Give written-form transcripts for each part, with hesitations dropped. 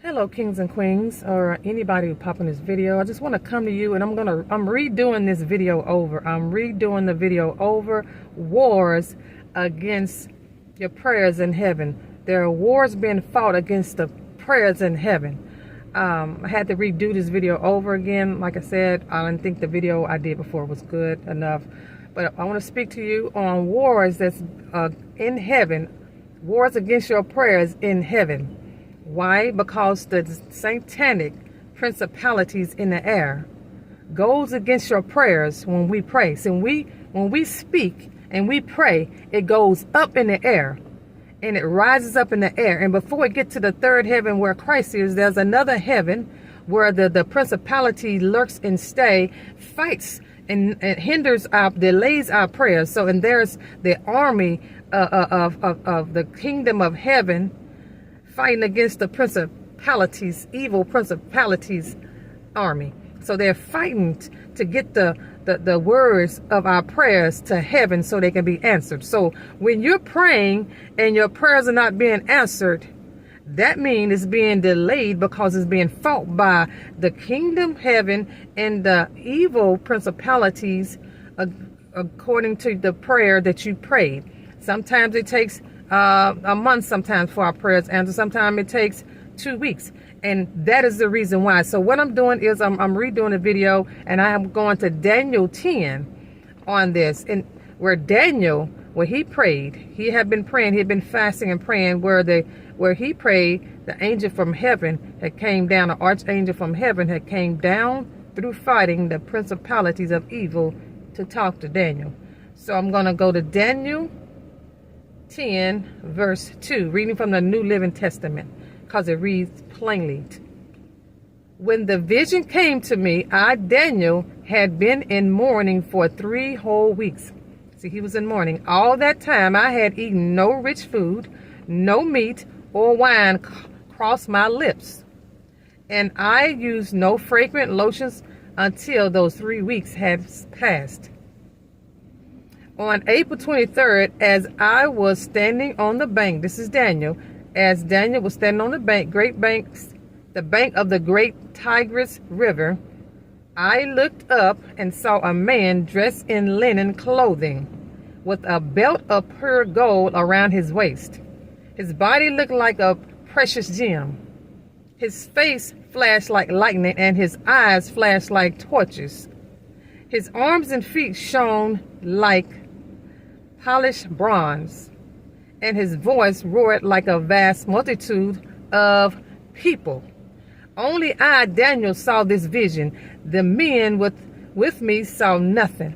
Hello, kings and queens, or anybody who pop in this video. I just want to come to you, and I'm redoing this video over. I'm redoing the video over wars against your prayers in heaven. There are wars being fought against the prayers in heaven. I had to redo this video over again. Like I said, I didn't think the video I did before was good enough. But I want to speak to you on wars that's in heaven, wars against your prayers in heaven. Why? Because the satanic principalities in the air goes against your prayers when we pray. So when we speak and we pray, it goes up in the air and it rises up in the air. And before it gets to the third heaven where Christ is, there's another heaven where the principality lurks and stay, fights and hinders delays our prayers. So, and there's the army of the kingdom of heaven fighting against the principalities, evil principalities army. So they're fighting to get the words of our prayers to heaven so they can be answered. So when you're praying and your prayers are not being answered, that means it's being delayed because it's being fought by the kingdom heaven and the evil principalities according to the prayer that you prayed. Sometimes it takes a month sometimes for our prayers answered. Sometimes it takes 2 weeks. And that is the reason why. So what I'm doing is I'm redoing a video, and I am going to Daniel 10 on this. And where Daniel, where he prayed, he had been praying, he had been fasting and praying, where he prayed, the angel from heaven had came down, the archangel from heaven had came down through fighting the principalities of evil to talk to Daniel. So I'm going to go to Daniel 10 verse 2, reading from the New Living Testament, because it reads plainly. When the vision came to me, I, Daniel, had been in mourning for 3 whole weeks. See, he was in mourning. All that time I had eaten no rich food, no meat or wine crossed my lips, and I used no fragrant lotions until those 3 weeks had passed. On April 23rd, as I was standing on the bank, this is Daniel, as Daniel was standing on the bank, the bank of the great Tigris River, I looked up and saw a man dressed in linen clothing with a belt of pure gold around his waist. His body looked like a precious gem. His face flashed like lightning and his eyes flashed like torches. His arms and feet shone like polished bronze, and his voice roared like a vast multitude of people. Only I, Daniel, saw this vision. The men with me saw nothing,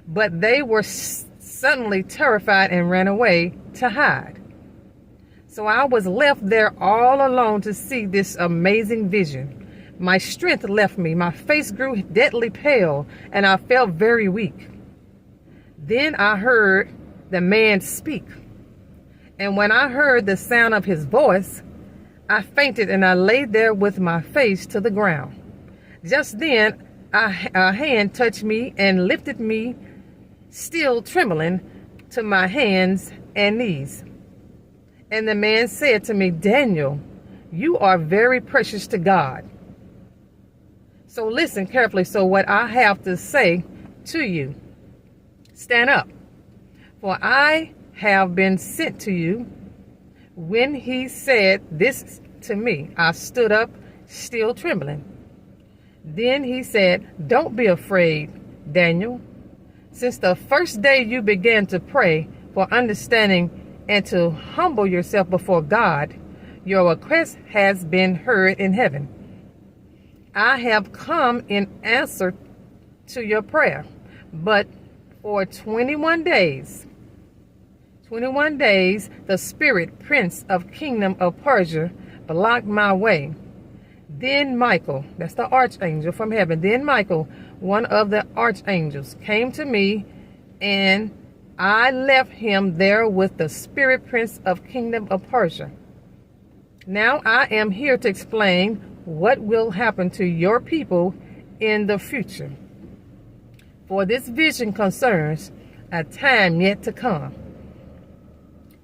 but they were suddenly terrified and ran away to hide. So I was left there all alone to see this amazing vision. My strength left me, my face grew deadly pale, and I felt very weak. Then I heard the man speak, and when I heard the sound of his voice, I fainted and I lay there with my face to the ground. Just then a hand touched me and lifted me, still trembling, to my hands and knees. And the man said to me, Daniel, you are very precious to God. So listen carefully. So what I have to say to you. Stand up, for I have been sent to you. When he said this to me, I stood up, still trembling. Then he said, don't be afraid, Daniel. Since the first day you began to pray for understanding and to humble yourself before God, your request has been heard in heaven. I have come in answer to your prayer, but for 21 days, the spirit prince of kingdom of Persia blocked my way. Then Michael, that's the archangel from heaven, then Michael, one of the archangels, came to me, and I left him there with the spirit prince of kingdom of Persia. Now I am here to explain what will happen to your people in the future. For this vision concerns a time yet to come.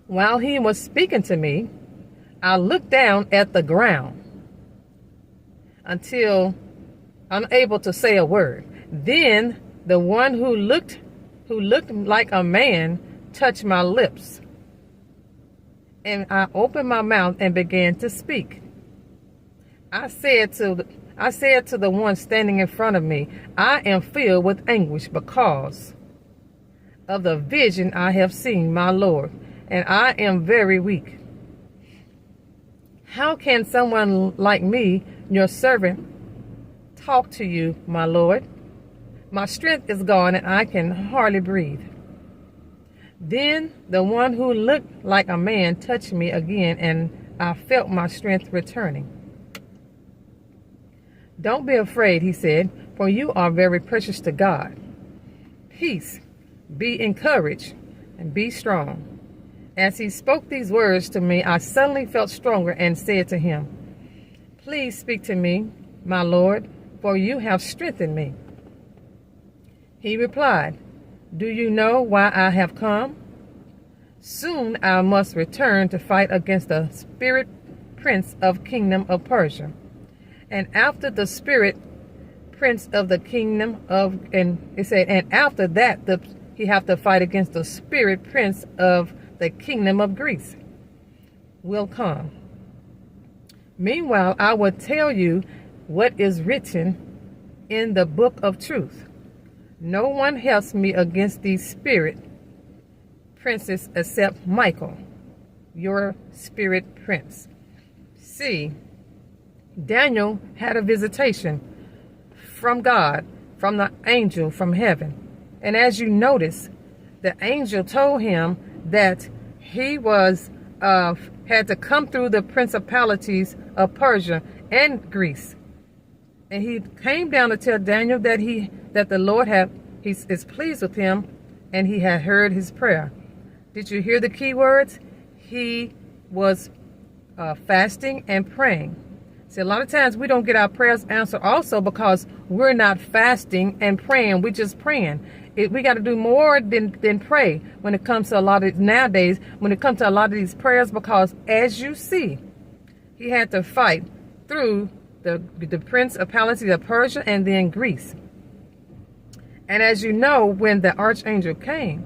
While he was speaking to me, I looked down at the ground until unable to say a word. Then the one who looked like a man touched my lips, and I opened my mouth and began to speak. I said to the one standing in front of me, I am filled with anguish because of the vision I have seen, my Lord, and I am very weak. How can someone like me, your servant, talk to you, my Lord? My strength is gone and I can hardly breathe. Then the one who looked like a man touched me again, and I felt my strength returning. Don't be afraid, he said, for you are very precious to God. Peace, be encouraged, and be strong. As he spoke these words to me, I suddenly felt stronger and said to him, please speak to me, my Lord, for you have strengthened me. He replied, do you know why I have come? Soon I must return to fight against the spirit prince of kingdom of Persia. And after the spirit prince of the kingdom of, and it said, and after that, he have to fight against the spirit prince of the kingdom of Greece will come. Meanwhile, I will tell you what is written in the book of truth. No one helps me against these spirit princes except Michael, your spirit prince. See, Daniel had a visitation from God, from the angel from heaven. And as you notice, the angel told him that he was had to come through the principalities of Persia and Greece. And he came down to tell Daniel that the Lord is pleased with him, and he had heard his prayer. Did you hear the key words? He was fasting and praying. See, a lot of times we don't get our prayers answered also because we're not fasting and praying. We're just praying. We got to do more than pray when it comes to a lot of nowadays, when it comes to a lot of these prayers, because as you see, he had to fight through the principality of Persia and then Greece. And as you know, when the archangel came,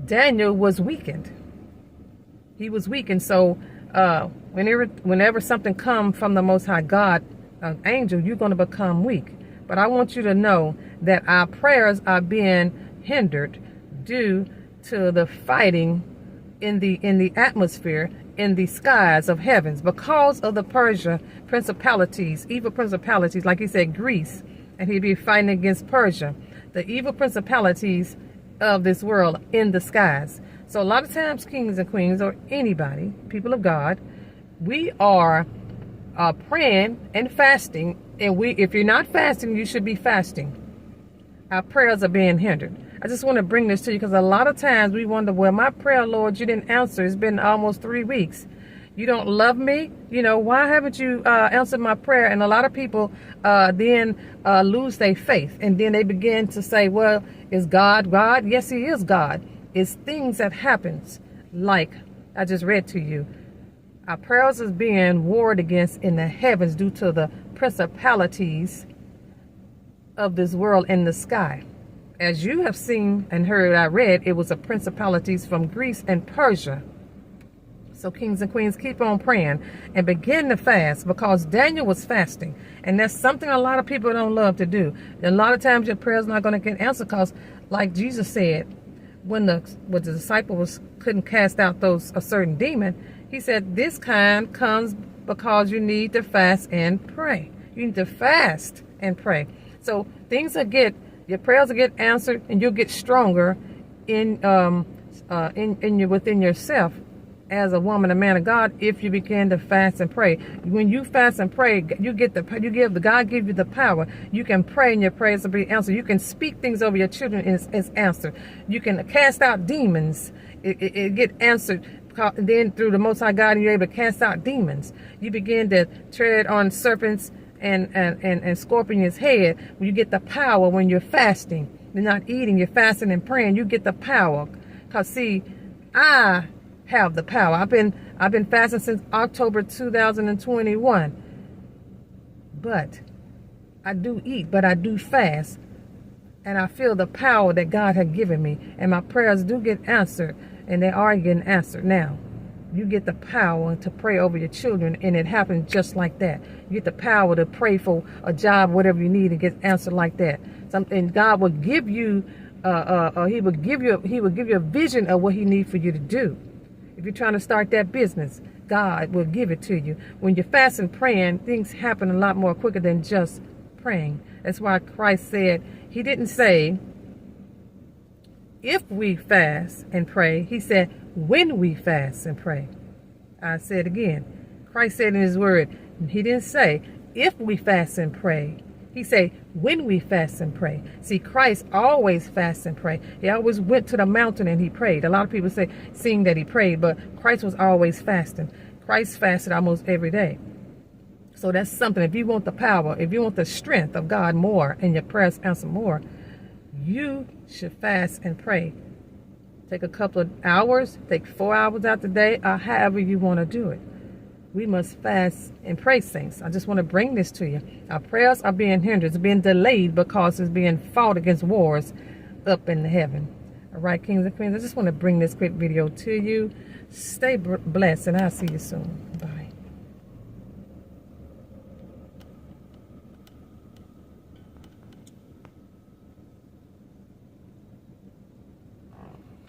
Daniel was weakened. He was weakened. So whenever something comes from the Most High God, an angel, you're going to become weak. But I want you to know that our prayers are being hindered due to the fighting in the atmosphere, in the skies of heavens, because of the Persia principalities, evil principalities, like he said, Greece, and he'd be fighting against Persia, the evil principalities of this world in the skies. So a lot of times, kings and queens, or anybody, people of God, we are praying and fasting, and if you're not fasting, you should be fasting. Our prayers are being hindered. I just want to bring this to you because a lot of times we wonder, well, my prayer, Lord, you didn't answer. It's been almost 3 weeks. You don't love me? You know, why haven't you answered my prayer? And a lot of people then lose their faith, and then they begin to say, well, is God God? Yes, he is God. It's things that happens, like I just read to you. Our prayers is being warred against in the heavens due to the principalities of this world in the sky. As you have seen and heard, I read, it was the principalities from Greece and Persia. So kings and queens, keep on praying and begin to fast, because Daniel was fasting. And that's something a lot of people don't love to do. A lot of times your prayer's not going to get answered because, like Jesus said, when the disciples couldn't cast out a certain demon, he said, this kind comes because you need to fast and pray. You need to fast and pray. So your prayers will get answered, and you'll get stronger within yourself as a woman, a man of God, if you begin to fast and pray. When you fast and pray, God give you the power. You can pray and your prayers will be answered. You can speak things over your children and it's answered. You can cast out demons. It get answered. Then through the Most High God, you're able to cast out demons. You begin to tread on serpents and scorpion's head. When you get the power when you're fasting, you're not eating, you're fasting and praying, you get the power. Because see, I have the power. I've been fasting since October 2021. but I do eat, but I do fast. And I feel the power that God had given me. And my prayers do get answered. And they are getting answered now. You get the power to pray over your children. And it happens just like that. You get the power to pray for a job, whatever you need, and get answered like that. And God will give you, He will give you a vision of what He needs for you to do. If you're trying to start that business, God will give it to you. When you're fasting and praying, things happen a lot more quicker than just praying. That's why Christ said, He didn't say, if we fast and pray. He said, when we fast and pray. I said again, Christ said in His word, He didn't say, if we fast and pray. He said, when we fast and pray. See, Christ always fasts and pray. He always went to the mountain and He prayed. A lot of people seeing that He prayed, but Christ was always fasting. Christ fasted almost every day. So that's something. If you want the power, if you want the strength of God more and your prayers answer more, you should fast and pray. Take a couple of hours, take 4 hours out the day, or however you want to do it. We must fast and pray, saints. I just want to bring this to you. Our prayers are being hindered, it's being delayed because it's being fought against wars up in heaven. All right, kings and queens, I just want to bring this quick video to you. Stay blessed, and I'll see you soon.